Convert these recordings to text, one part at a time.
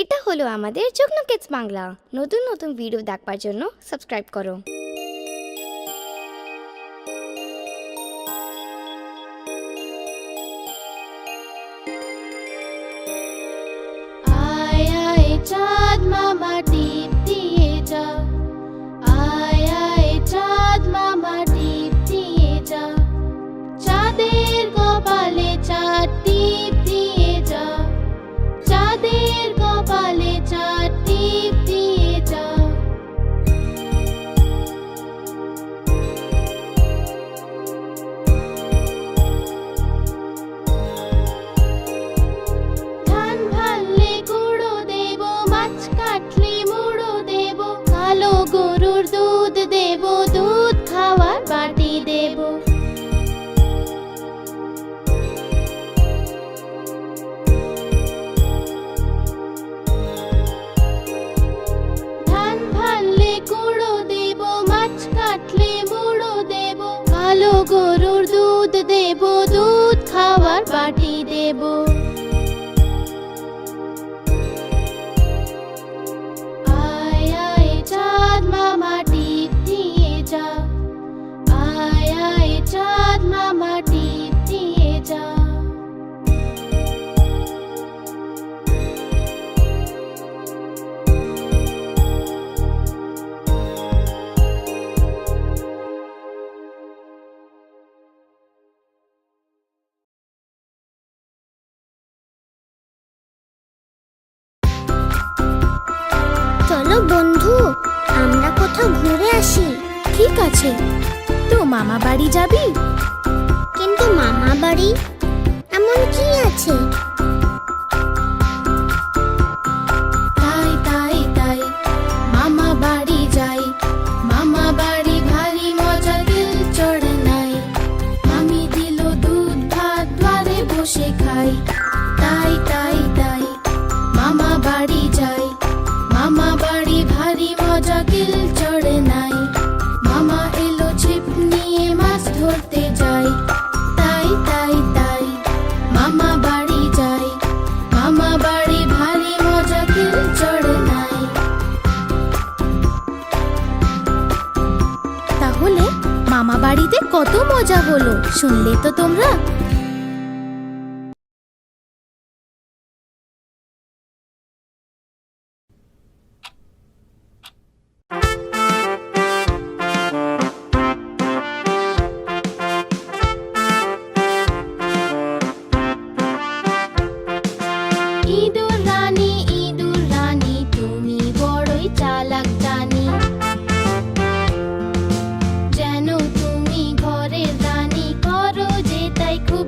এটা হলো আমাদের যুগ্ন কিডস বাংলা। নতুন নতুন ভিডিও দেখবার জন্য সাবস্ক্রাইব করো। আয় আয় চাঁদ মামা টিপ দিয়ে যা, আয় আয় চাঁদ মামা টিপ দিয়ে যা, চাঁদের কপালে চাঁদ টিপ দিয়ে যা, চাঁদের কপালে চাঁদ টিপ দিয়ে যা। ধান ভাললে গুঁড়ো দেব, মাছ কাটলে মুড়ো দেব, কালো গরুর দুধ দেব, দুধ খাওয়ার বাটি দেব। ধান ভাললে গুঁড়ো দেব, মাছ কাটলে মুড়ো দেব, কালো গরুর দুধ দেব, দুধ খাওয়ার বাটি দেব। আয় আয় চাঁদ মামা টিপ দিয়ে যা, আয় আয় চাঁদ মামা টিপ দিয়ে যা। চলো বন্ধু, আমরা কোথাও ঘুরে আসি। ঠিক আছে, তো মামা বাড়ি যাবি? কিন্তু মামা বাড়ি এমন কি আছে? তাই তাই তাই মামা বাড়ি যাই, মামা বাড়ি ভারী মজা দিল চড়ে নাই, মামি দিল দুধ ভাত দ্বারে বসে খাই। তাই তাই তাই মামা বাড়ি যাই, মামা বাড়ি ভারী মজা দিল চড়ে নাই, মামা এলো ছিপ নিয়ে মাছ ধরতে যাই। তাই তাই তাই মামা বাড়ি যাই, মামা বাড়ি ভারী মজা দিল চড়ে নাই। তাহলে মামা বাড়িতে কত মজা হলো শুনলে তো তোমরা? ইঁদুর রানী তুমি বড়ই চালাক জানি, যেন তুমি ঘরের রানী, করো যে তাই খুব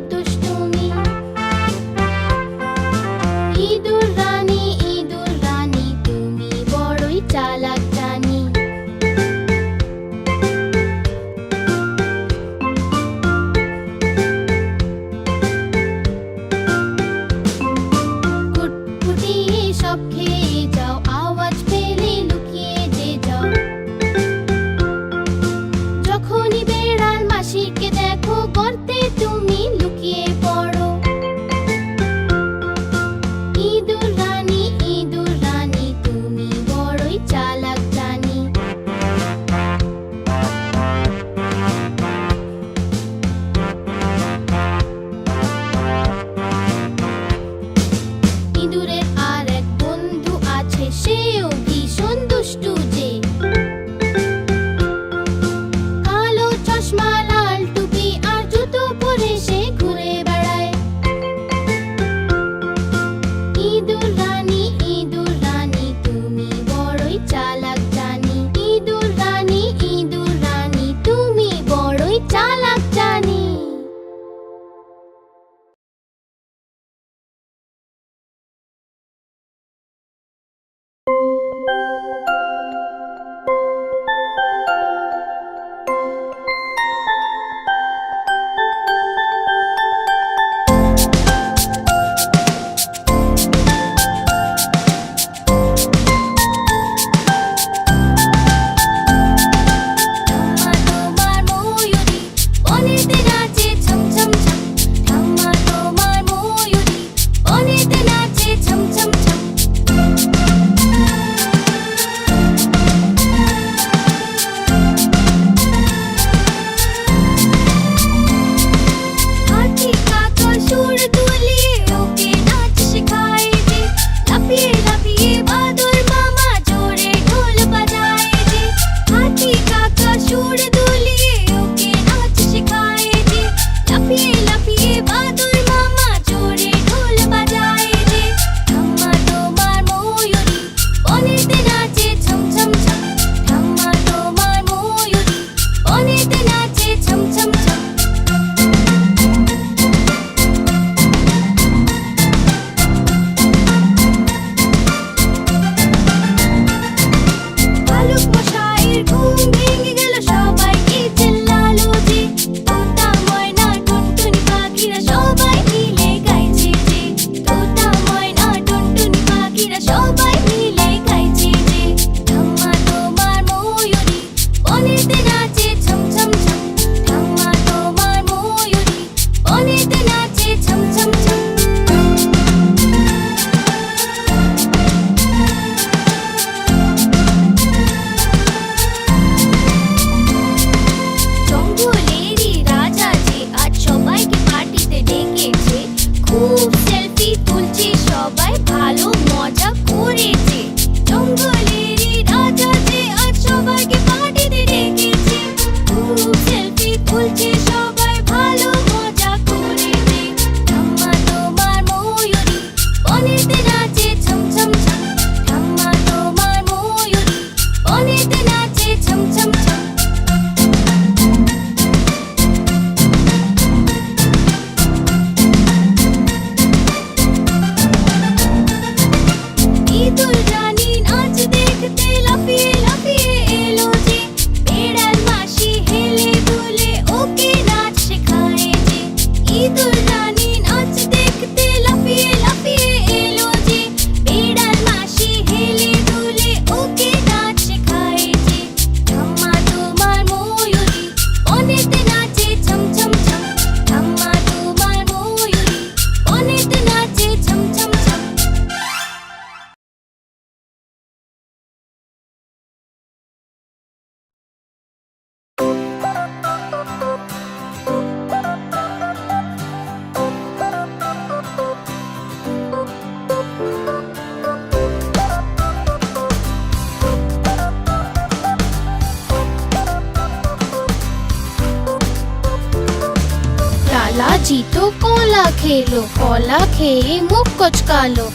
খেলো কলা খেয়ে মুখ কোচকালো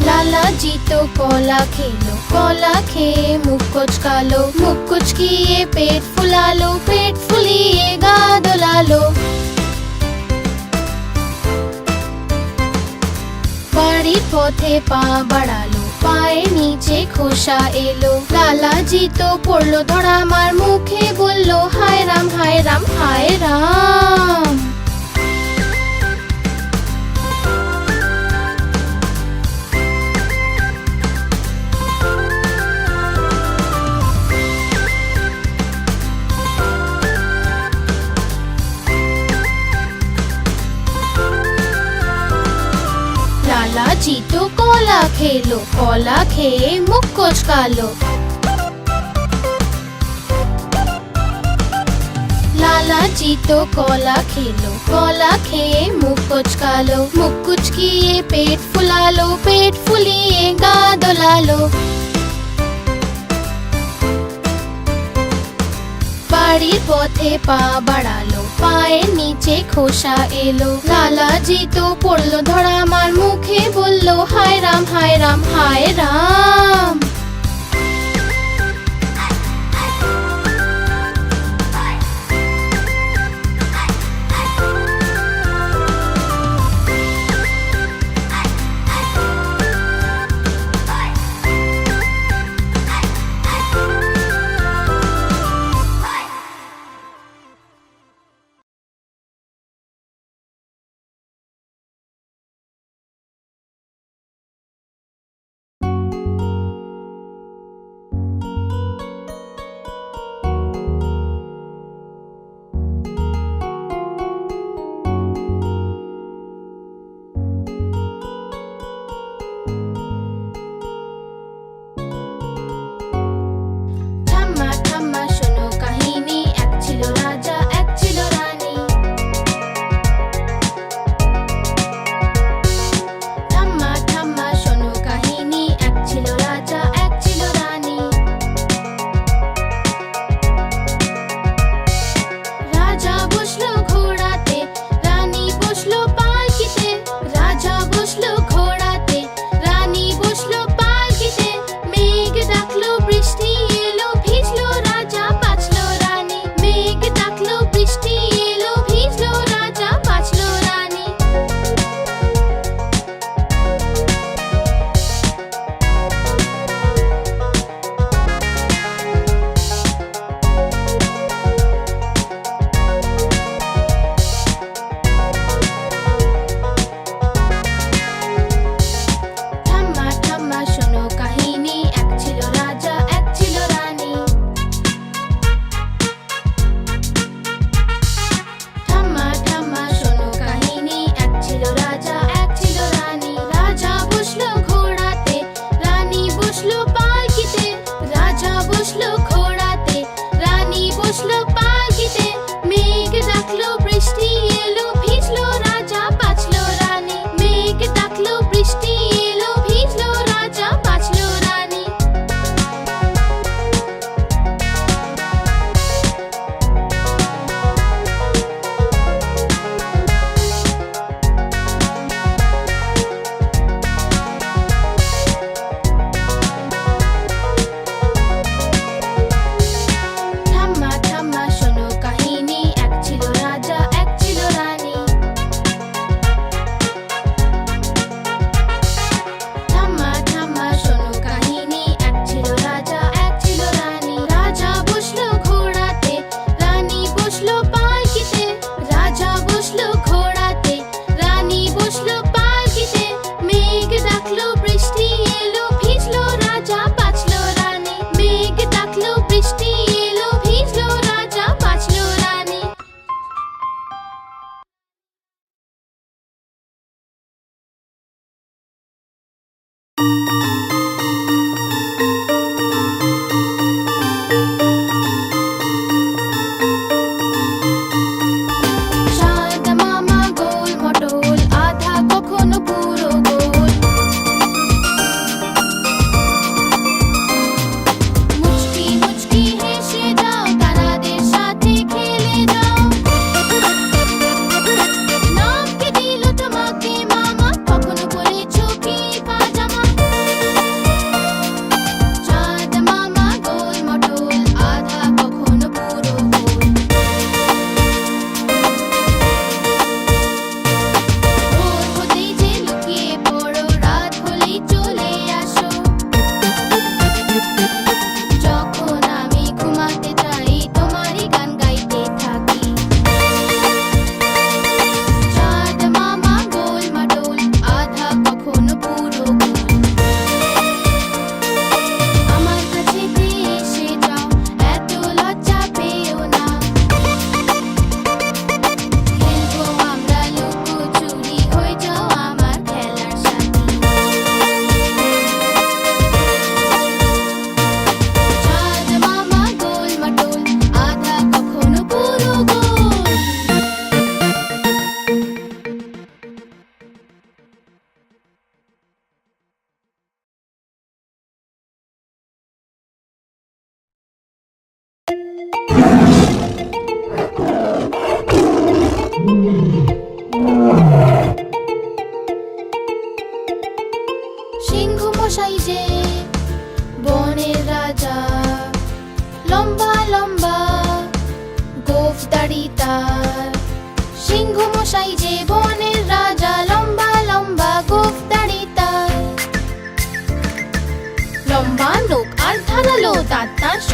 লালাজি তো কলা খেলো কলা খেয়ে মুখ কোচকালো মুখ কুচকিয়ে পেট ফুলালো পেট ফুলিয়ে গা দোলালো বাড়ির পথে পা বাড়ালো পায়ের নিচে খোসা এলো লালাজি তো পড়লো ধরা আমার মুখে বললো হায় রাম হায় রাম হায় রাম লালাজি তো কলা খেলো কলা খেয়ে মুখ কোচকালো লালাজি তো কলা খেলো কলা খেয়ে মুখ কোচকালো মুখ কুচকিয়ে পেট ফুলালো পেট ফুলিয়ে গা দোলালো বাড়ির পথে পা বাড়ালো পায়ের নিচে খোসা এলো লালাজি তো পড়লো ধরা আমার মুখে বললো হায় রাম হায় রাম হায় রাম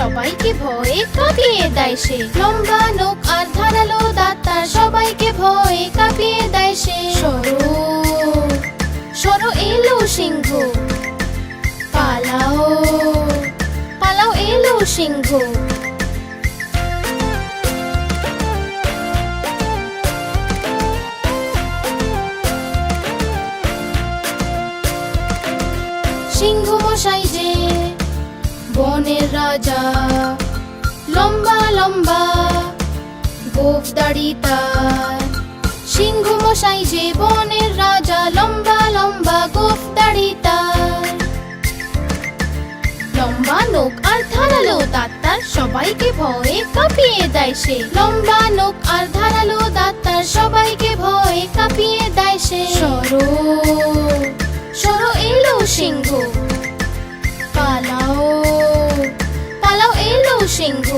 সবাইকে ভয়ে কাঁপিয়ে দেয় সে লম্বা নখ আর ধারালো দাঁত তার সবাইকে ভয়ে কাঁপিয়ে দেয় সে সরো সরো এলো সিংহ পালাও পালাও এলো সিংহ সিংহ মশাই যে বনের রাজা লম্বা লম্বা গোঁফ দাড়ি তার সিংহ মশাই যে বনের রাজা লম্বা লম্বা গোঁফ দাড়ি তার লম্বা নখ আর ধারালো দাঁত তার সবাইকে ভয়ে কাঁপিয়ে দেয় সে লম্বা নখ আর ধারালো দাঁত তার সবাইকে ভয়ে কাঁপিয়ে দেয় সে সরো সরো এলো সিংহ পালাও পালাও এলো সিংহ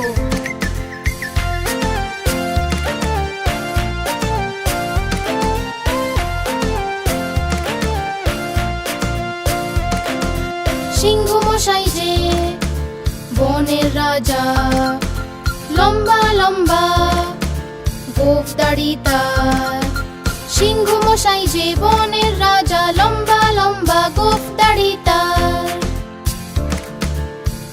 সিংহ মশাই যে বনের রাজা লম্বা লম্বা গোঁফ দাড়ি তার সিংহ মশাই যে বনের রাজা লম্বা লম্বা গোঁফ দাড়ি তার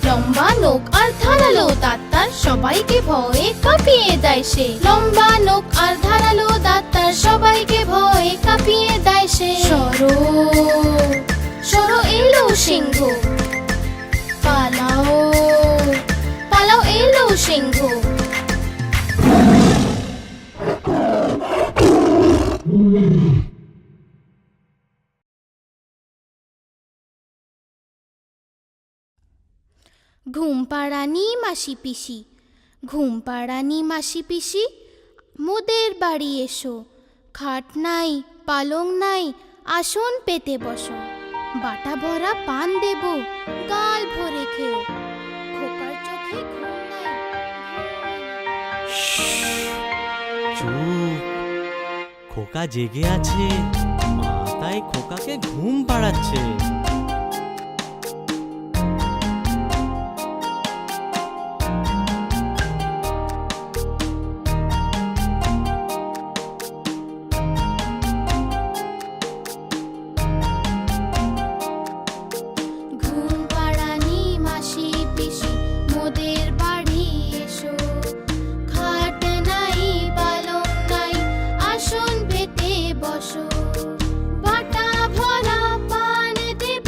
লম্বা নখ আর ধারালো দাঁত তার সবাইকে ভয়ে কাঁপিয়ে দেয় সে লম্বা নখ আর ধারালো দাঁত তার সবাইকে ভয়ে কাঁপিয়ে দেয় সে সরো সরো এলো সিংহ পালাও পালাও এলো সিংহ ঘুম পাড়ানি মাসি পিসি ঘুম পাড়ানি মাসি পিসি মোদের বাড়ি এসো খাট নাই পালং নাই আসন পেতে বসো বাটা ভরা পান দেব গাল ভরে খেও খোকার চোখে ঘুম নাই চুপ, খোকা জেগে আছে, মা তাই খোকাকে ঘুম পাড়াচ্ছে। বাটা ভরা পান দেব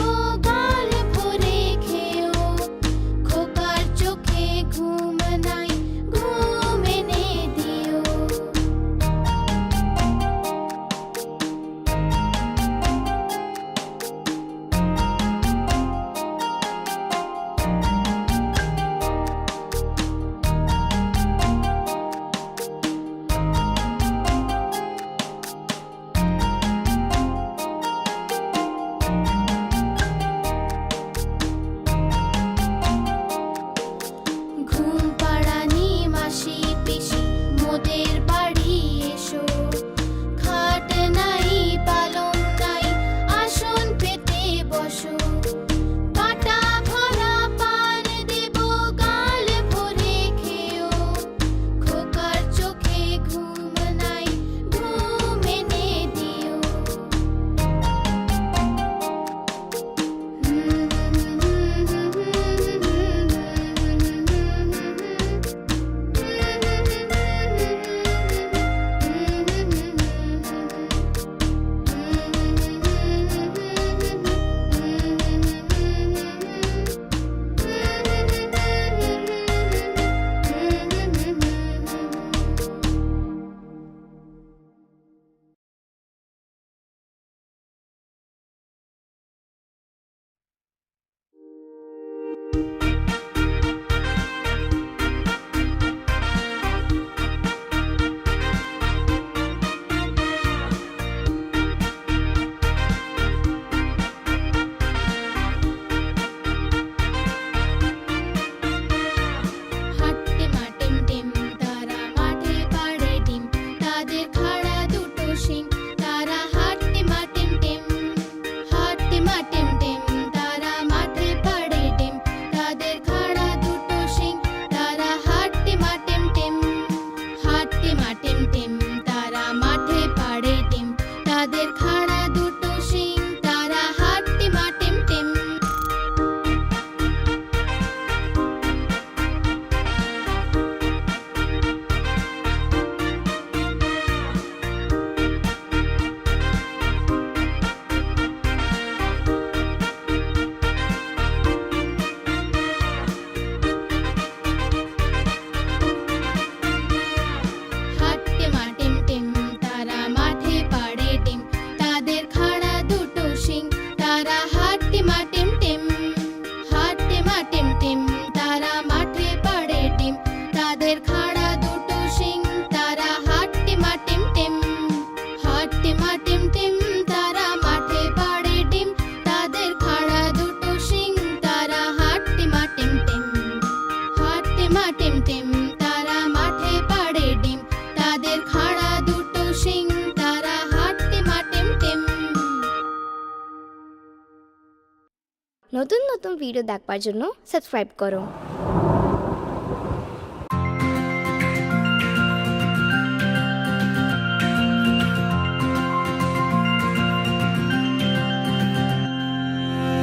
নতুন নতুন ভিডিও দেখবার জন্য সাবস্ক্রাইব করো।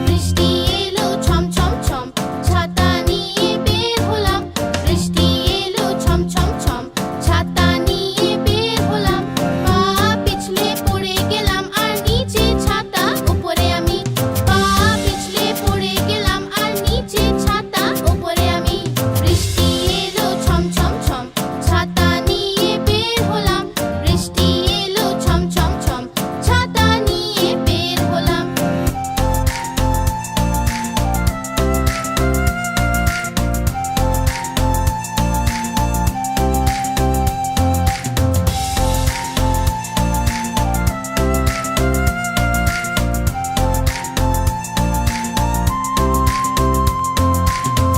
বৃষ্টি এলো ছম ছম ছম, ছাতা নিয়ে বের হলাম। বৃষ্টি এলো ছম ছম ছম, ছাতা নিয়ে বের হলাম। পা পিছলে পড়ে গেলাম আর নিচে ছাতা উপরে আমি। পা পিছলে পড়ে গেলাম আর নিচে ছাতা উপরে আমি। বৃষ্টি এলো ছম ছম ছম, ছাতা নিয়ে বের হলাম। বৃষ্টি এলো ছম ছম ছম, ছাতা নিয়ে বের হলাম।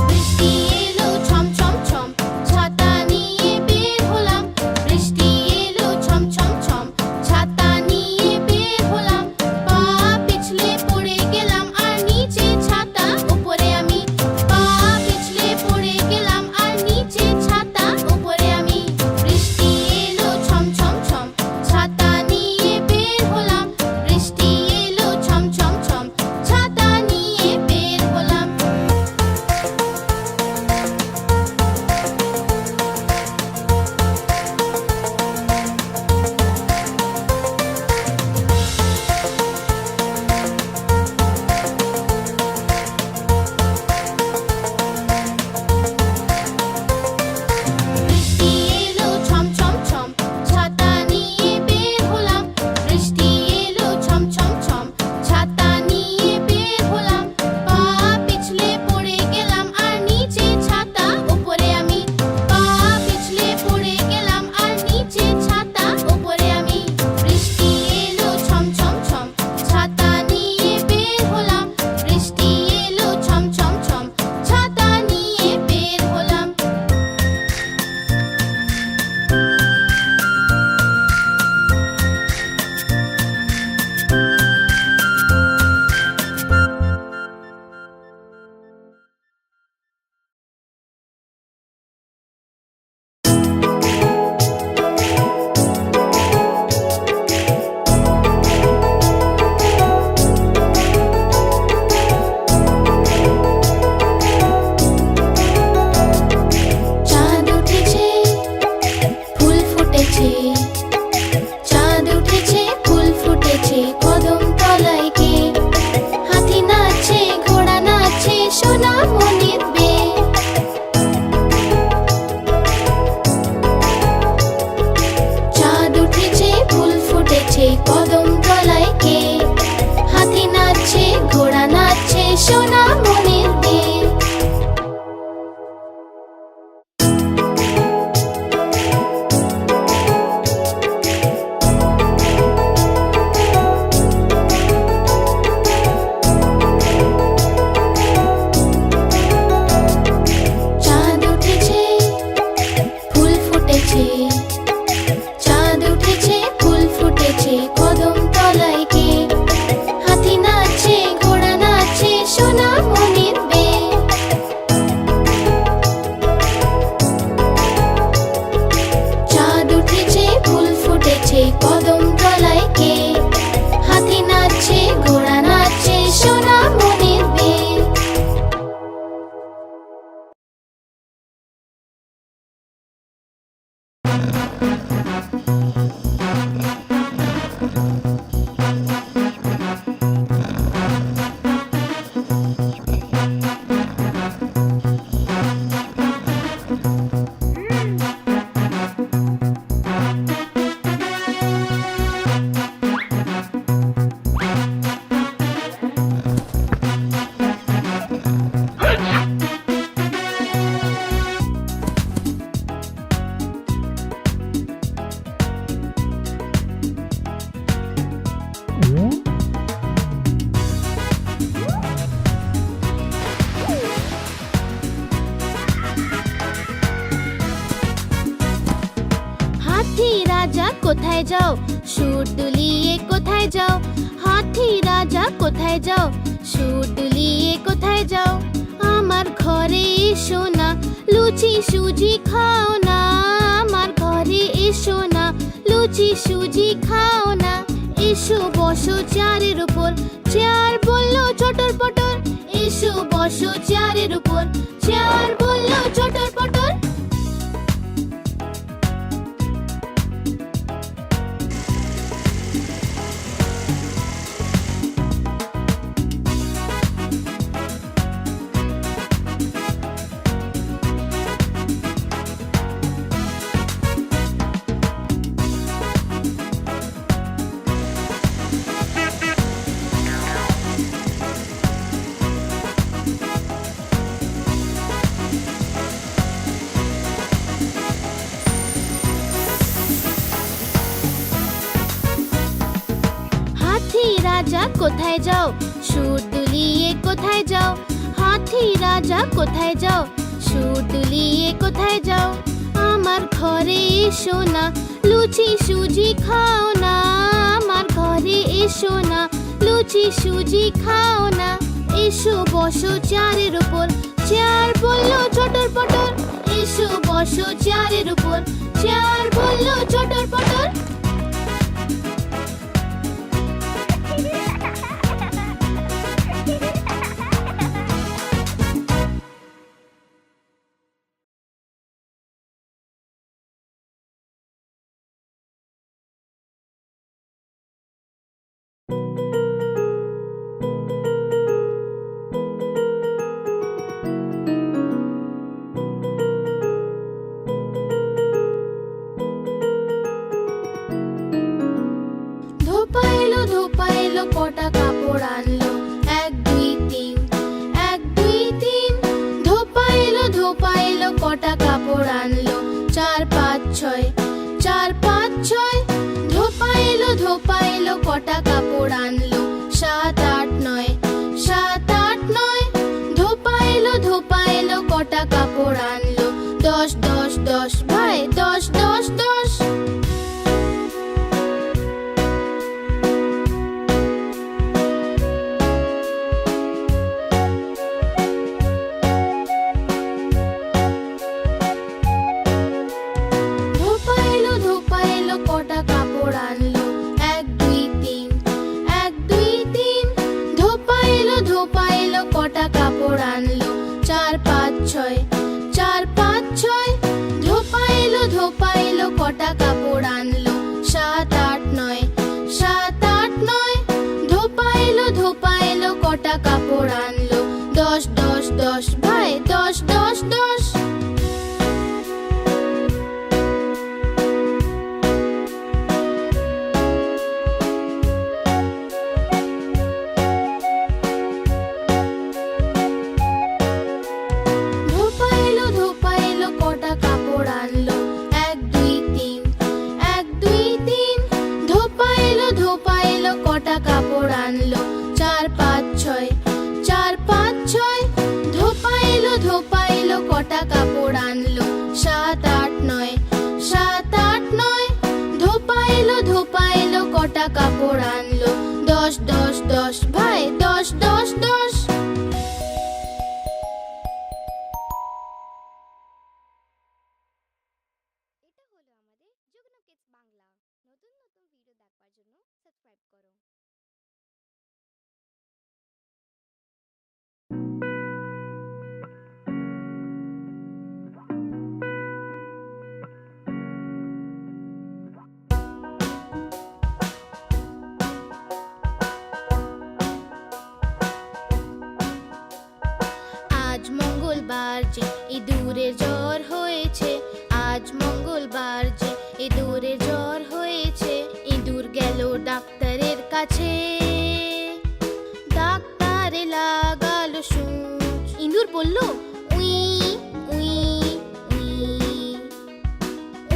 বৃষ্টি এলো ছম ছম ছম, ছাতা নিয়ে বের হলাম। বৃষ্টি এলো ছম ছম ছম, ছাতা নিয়ে বের হলাম। পা পিছলে পড়ে গেলাম আর নিচে ছাতা উপরে আমি। পা পিছলে পড়ে গেলাম আর নিচে ছাতা উপরে আমি। বৃষ্টি এলো ছম ছম ছম, ছাতা নিয়ে বের হলাম। বৃষ্টি এলো ছম ছম ছম, ছাতা নিয়ে বের হলাম। বৃষ্টি এলো ছম ছম ছম, ছাতা নিয়ে বের হলাম। বৃষ্টি এলো ছম ছম ছম, ছাতা নিয়ে বের হলাম। পা পিছলে পড়ে গেলাম আর নিচে ছাতা উপরে আমি। পা পিছলে পড়ে গেলাম আর নিচে ছাতা উপরে আমি। বৃষ্টি এলো ছম ছম ছম, ছাতা নিয়ে বের হলাম। বৃষ্টি এলো ছম ছম ছম, ছাতা নিয়ে বের হলাম। চাঁদ উঠেছে, ফুল ফুটেছে। চাঁদ উঠেছে, ফুল ফুটেছে, কদম তলায় কে? হাতি নাচছে, ঘোড়া নাচছে, সোনা মনির বে। চাঁদ উঠেছে, ফুল ফুটেছে, কদম তলায় কে? হাতি নাচছে, ঘোড়া নাচছে, সোনা মনির বে। চাঁদ উঠেছে, ফুল ফুটেছে। চাঁদ উঠেছে, ফুল ফুটেছে, কদম তলায় কে? হাতি নাচছে, ঘোড়া নাচছে, সোনা মনির বে। চাঁদ উঠেছে, ফুল ফুটেছে, কদম তলায় কে? হাতি নাচছে, ঘোড়া নাচছে, সোনা মনির বে। কোথায় যাও? সুর দুলিয়ে কোথায় যাও? হাতি রাজা কোথায় যাও? সুর দুলিয়ে এসো না, লুচি সুজি খাও না, আমার ঘরে এসো না, লুচি সুজি খাও না। এসো বসো চেয়ারের উপর, চেয়ার বললো চটর পটর, এসো বসো চেয়ারের উপর, চেয়ার বললো চটর পটর। হাতি রাজা কোথায় যাও, সুর দুলিয়ে কোথায় যাও, হাতি রাজা কোথায় যাও, সুর দুলিয়ে কোথায় যাও। আমার ঘরে এসো না, লুচি সুজি খাও না, আমার ঘরে এসো না, লুচি সুজি খাও না। এসো বসো চেয়ারের উপর, চেয়ার বললো চটর পটর, এসো বসো চেয়ারের উপর, চেয়ার বললো চটর পটর। ধোপা এলো ধোপা এলো, কটা কাপড় আনলো, 1 2 3, 1 2 3। ধোপা এলো কটা কাপড় আনলো, 4 5 6, 4 5 6। ধোপা এলো কটা কাপড় আনলো, 7 8 9, 7 8 9। ধোপা এলো কটা কাপড় আনলো, 10 10 10 ভাই, 10 10 10। ধোপা এলো কটা কাপড় আনলো, 1 2 3, 1 2 3। ধোপা এলো কটা কাপড় আনলো, 4 5 6, 4 5 6। ধোপা এলো কটা কাপড় আনলো, 7 8 9, 7 8 9। ধোপা এলো কটা কাপড় আনলো, 10 10 10 ভাই, 10 10 10। ধোপা এলো কটা কাপড় আনলো, 1 2 3, 1 2 3। ধোপা এলো কটা কাপড় আনলো, 4 5 6, 4 5 6। ধোপা এলো কটা কাপড় আনলো, 7 8 9, 7 8 9। ধোপা এলো কটা কাপড় আনলো, 10 10 10 ভাই, 10 10 10। এটা হলো আমাদের যুগ্ন কিডস বাংলা। নতুন নতুন ভিডিও দেখবার জন্য সাবস্ক্রাইব করো। আজ মঙ্গলবার যে ইঁদুরের জ্বর হয়েছে, আজ মঙ্গলবার যে ইঁদুরের জ্বর হয়েছে। ইঁদুর গেল ডাক্তারের কাছে, ডাক্তারে লাগালো সূচ। ইঁদুর বলল, we we we,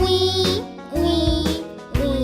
we we we.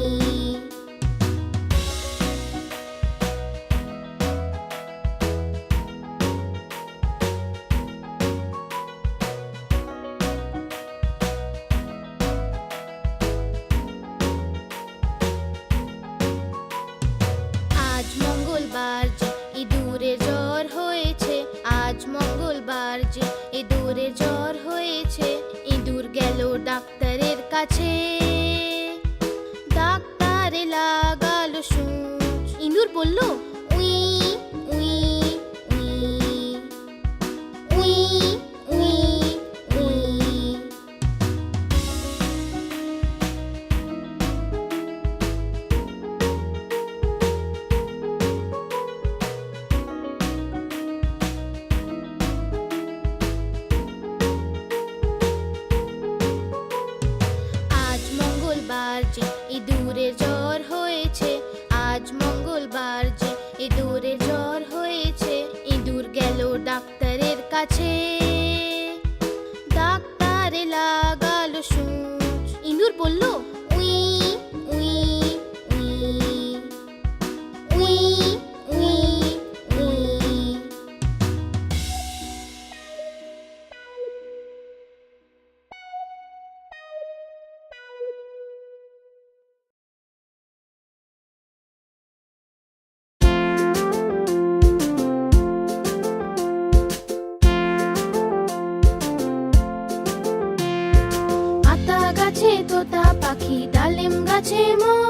পাখি ডালিম গাছে মৌ,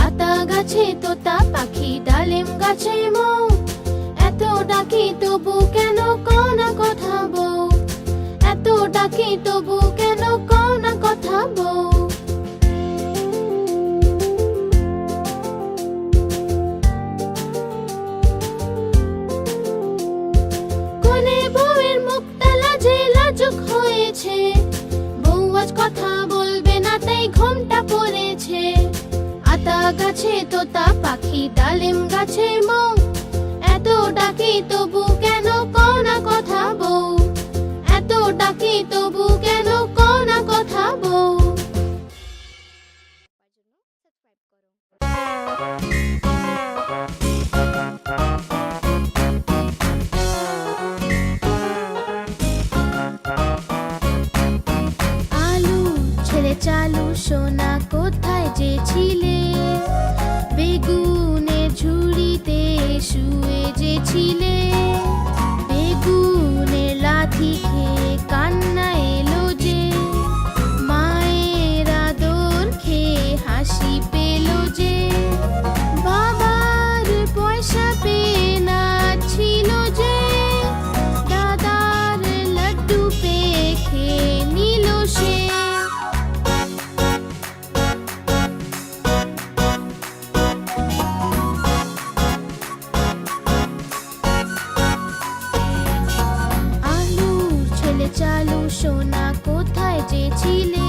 আতা গাছে তোতা পাখি ডালিম গাছে মৌ, এত ডাকি তবু কেন কও না কথা বউ, এত ডাকি তবু কেন কও না কথা বউ। কোনে বউয়ের মুখটা লাজে লাজুক হয়েছে, বউ আজ কথা বলবে না তাই ঘোমটা পড়েছে। আতা গাছে তোতা পাখি ডালিম গাছে মৌ, এত ডাকি তবু কেন কও না কথা বউ, এত ডাকি তবু কেন কও না কথা বউ। সাবস্ক্রাইব করো। আলু ছেলে চালু সোনা কোথায় যে ছিলে, বেগুনের ঝুড়িতে শুয়ে যে ছিলে, বেগুনের লাথি খেয়ে কান্না এলো যে, মায়ের আদর খেয়ে হাসি পেল যে, বাবার পয়সা পেয়ে নাচছিল যে, দাদার লাড্ডু পেয়ে খেয়ে নিল সে। আলু ছেলে চালু সোনা কোথায় যে ছিলে,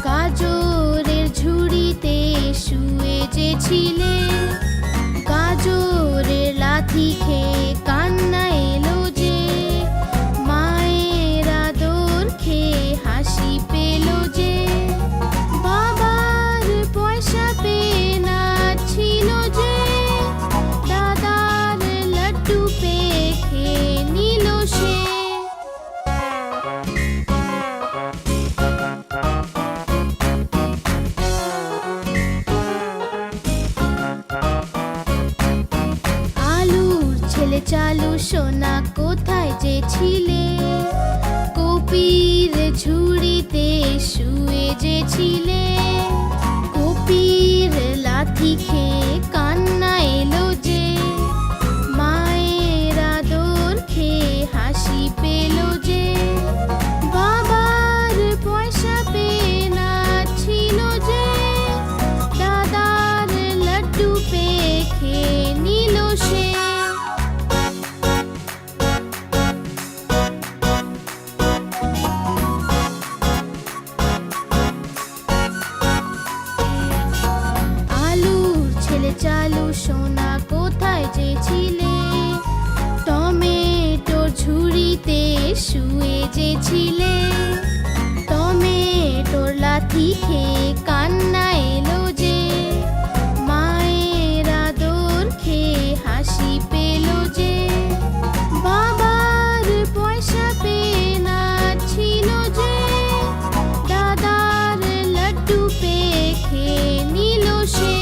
গাজরের ঝুড়িতে শুয়ে যে ছিলে, গাজরের লাথি খেয়ে কান্না এলো যে, মায়ের আদর খেয়ে হাসি পেল যে, বাবার পয়সা পেয়ে নাচছিল যে, দাদার লাড্ডু পেয়ে খেয়ে নিল সে। আলুর ছেলে চালু সোনা কোথায় যে ছিলে, কপির ঝুড়িতে শুয়ে যে ছিলে, কপির লাথি খেয়ে কান্না এলো যে, মায়ের আদর খেয়ে হাসি পেল যে, বাবার পয়সা পেয়ে নাচছিল যে, দাদার লাড্ডু পেয়ে খেয়ে নিল সে। আলুর ছেলে চালু সোনা কোথায় যে ছিলে, টমেটোর ঝুড়িতে শুয়ে যে ছিলে, টমেটোর লাথি খেয়ে কান্না এলো যে, মায়ের আদর খেয়ে হাসি পেল যে, বাবার পয়সা পেয়ে নাচছিল যে, দাদার লাড্ডু পেয়ে খেয়ে নিল সে।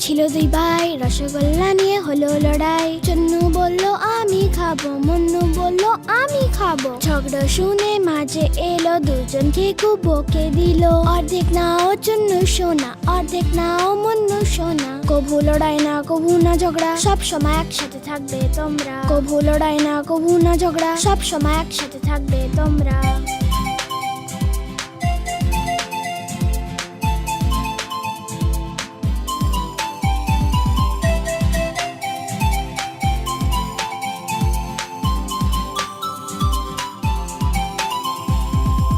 ছিল দুই ভাই, রসগোল্লা নিয়ে হলো লড়াই। চন্নু বলল আমি খাবো, মুন্নু বলল আমি খাবো। ঝগড়া শুনে মাঝে এলো, দুজনকে খুব বকে দিল। অর্ধেক নাও চন্নু সোনা, অর্ধেক নাও মুন্নু সোনা। কভু লড়াই না কভু না ঝগড়া, সব সময় একসাথে থাকবে তোমরা। কভু লড়াই না কভু না ঝগড়া, সব সময় একসাথে থাকবে তোমরা।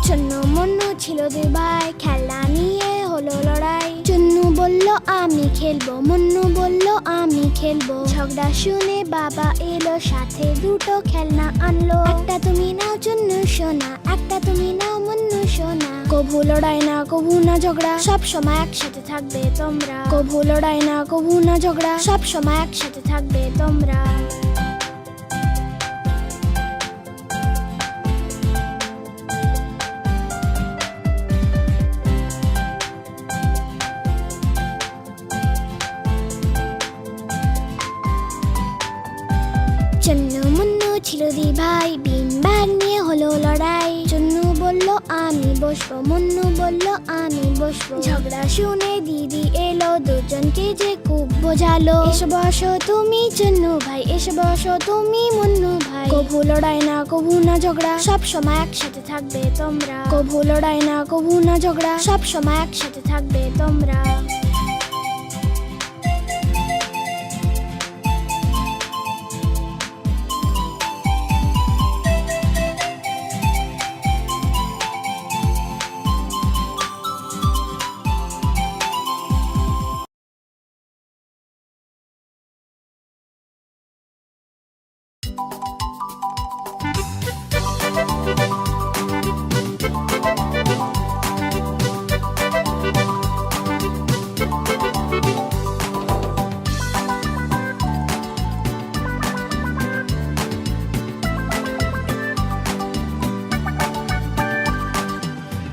চন্নু মুন্নু ছিল দুই ভাই, খেলনা নিয়ে হলো লড়াই। চন্নু বলল আমি খেলবো, মুন্নু বলল আমি খেলবো। ঝগড়া শুনে বাবা এলো, সাথে দুটো খেলনা আনলো। একটা তুমি নাও চন্নু সোনা, একটা তুমি নাও মুন্নু সোনা। কভু লড়াই না কভু না ঝগড়া, সব সময় একসাথে থাকবে তোমরা। কভু লড়াই না কভু না ঝগড়া, সব সময় একসাথে থাকবে তোমরা। চন্নু মুন্নু ছিল দুই ভাই, বিন ব্যাগ নিয়ে হলো লড়াই। চন্নু বলল আমি বসবো, মুন্নু বলল আমি বসবো। ঝগড়া শুনে দিদি এলো, দুজনকে যে খুব বোঝালো। এসে বসো তুমি চন্নু ভাই, এসে বসো তুমি মুন্নু ভাই। কভু লড়াই না কভু না ঝগড়া, সব সময় একসাথে থাকবে তোমরা। কভু লড়াই না কভু না ঝগড়া, সব সময় একসাথে থাকবে তোমরা।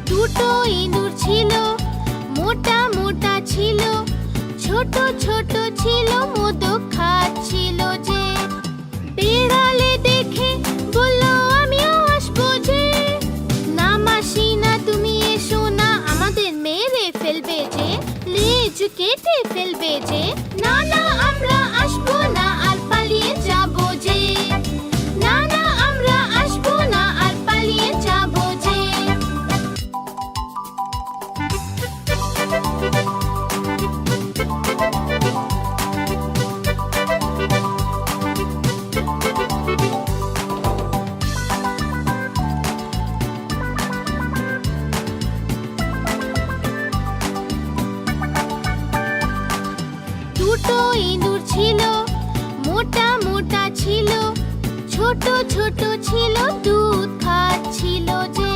দুটো ইঁদুর ছিল, মোটা মোটা ছিল, ছোট ছোট ছিল, মোদক খাচ্ছিল যে। বেড়ালে দেখে বলল আমিও আসবো যে। না মাসি না তুমি এসো না, আমাদের মেরে ফেলবে যে, লেজ কেটে ফেলবে যে। না না আমরা আসবো না, আর পালিয়ে যাবো যে। না না আমরা আসবো না, আর পালিয়ে যাবো যে। দুটো ইঁদুর ছিল, মোটা মোটা ছিল, ছোট ছোট ছিল, দুধ খাচ্ছিল যে।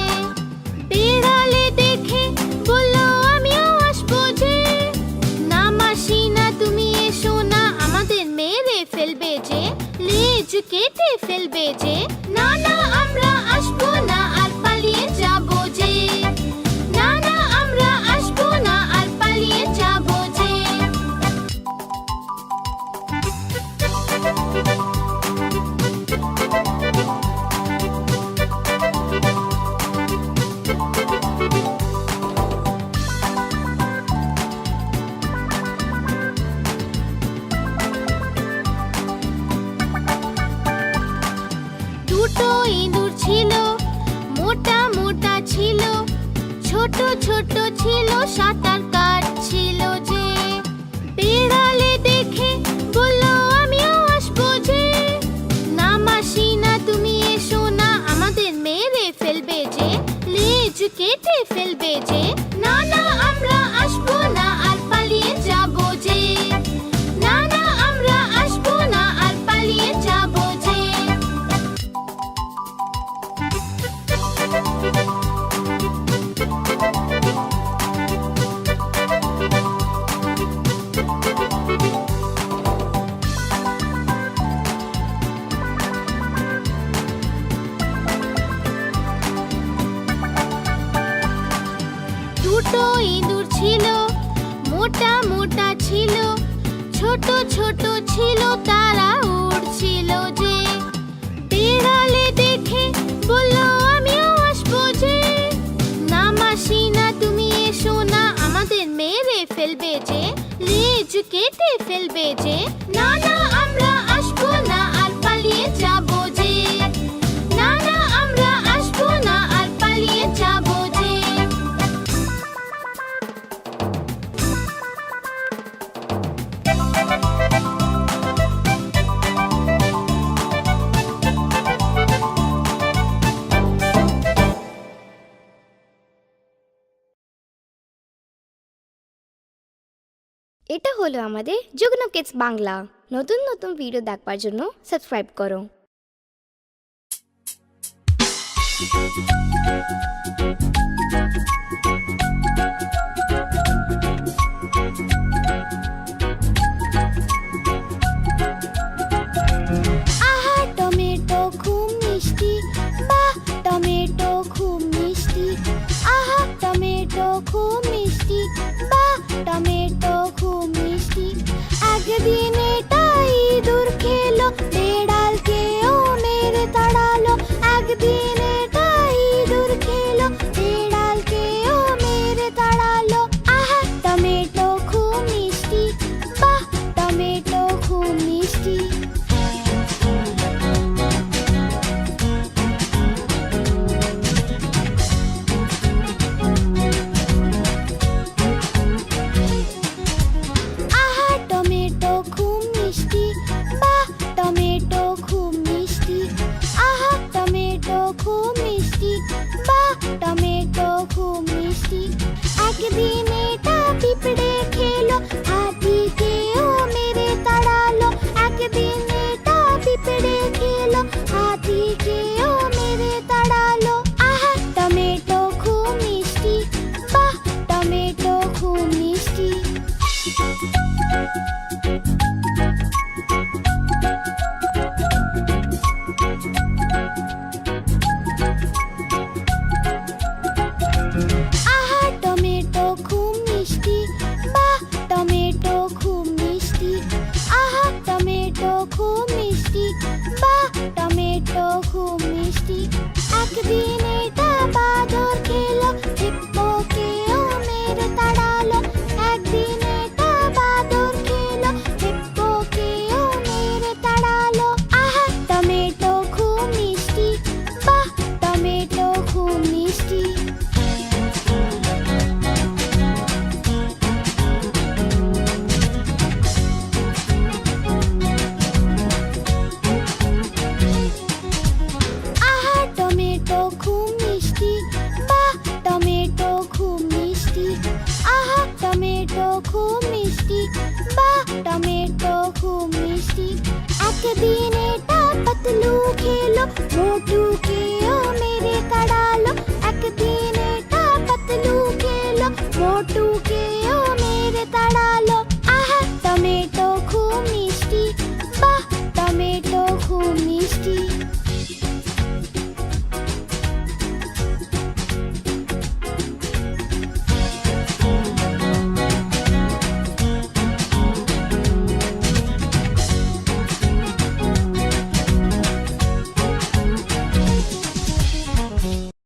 বেড়ালে দেখে বলল আমিও আসবো যে। না মাসি না তুমি এসো না, আমাদের মেরে ফেলবে যে, লেজ কেটে ফেলবে যে। না না আমরা আসবো না, আর পালিয়ে যাবো যে। না না আমরা আসবো না, আর পালিয়ে যাবো যে। দুটো ইঁদুর ছিল, মোটা মোটা ছিল, ছোট ছোট ছিল, সাঁতার কাটছিল যে। বেড়ালে দেখে বলল আমিও আসবো যে। না মাসি না তুমি এসো না, আমাদের মেরে ফেলবে যে, লেজ কেটে ফেলবে যে। না না আমরা আসবো না, আর পালিয়ে যাবো যে। না না আমরা আসবো না, আর পালিয়ে যাবো যে। ছোট ছিল তারা উড়ছিল যে বিড়ালে দেখে বলল আমিও আসবো যে না মাসি না তুমি এসো না আমাদের মেরে ফেলবে যে লেজ কেটে ফেলবে যে না না আমরা আসবো না আর পালিয়ে যাবো যে না না আমরা আসবো না আর পালিয়ে যাবো যে এটা হলো আমাদের যুগ্ন কিডস বাংলা। নতুন নতুন ভিডিও দেখবার জন্য সাবস্ক্রাইব করো। আহা টমেটো খুব মিষ্টি বাহ টমেটো খুব মিষ্টি আহা টমেটো খুব মিষ্টি বাহ টমেটো খুব মিষ্টি একদিন এটা ইঁদুর খেলো বেড়ালকেও মেরে তাড়ালো একদিন এটা ইঁদুর খেলো বেড়ালকেও মেরে তাড়ালো আহা টমেটো খুব মিষ্টি বাহ টমেটো খুব মিষ্টি আহা টমেটো খুব মিষ্টি বাহ টমেটো খুব মিষ্টি আহা টমেটো খুব মিষ্টি বাহ টমেটো খুব মিষ্টি একদিন এটা পিঁপড়ে খেলো হাতিকেও মেরে তাড়ালো একদিন এটা পিঁপড়ে খেলো হাতিকেও মেরে তাড়ালো আহা টমেটো খুব মিষ্টি বাহ টমেটো খুব মিষ্টি আহা টমেটো খুব মিষ্টি বাহ টমেটো খুব মিষ্টি আহা টমেটো খুব মিষ্টি বাহ টমেটো খুব মিষ্টি একদিন এটা বাদর খেলো হিপ্পোকেও মেরে তাড়ালো একদিন এটা বাদর খেলো হিপ্পোকেও মেরে তাড়ালো আহা টমেটো খুব মিষ্টি বাহ টমেটো খুব মিষ্টি আহা টমেটো খুব মিষ্টি বাহ টমেটো খুব মিষ্টি আহা টমেটো খুব মিষ্টি বাহ টমেটো খুব মিষ্টি একদিন এটা পাতলু খেলো মোটু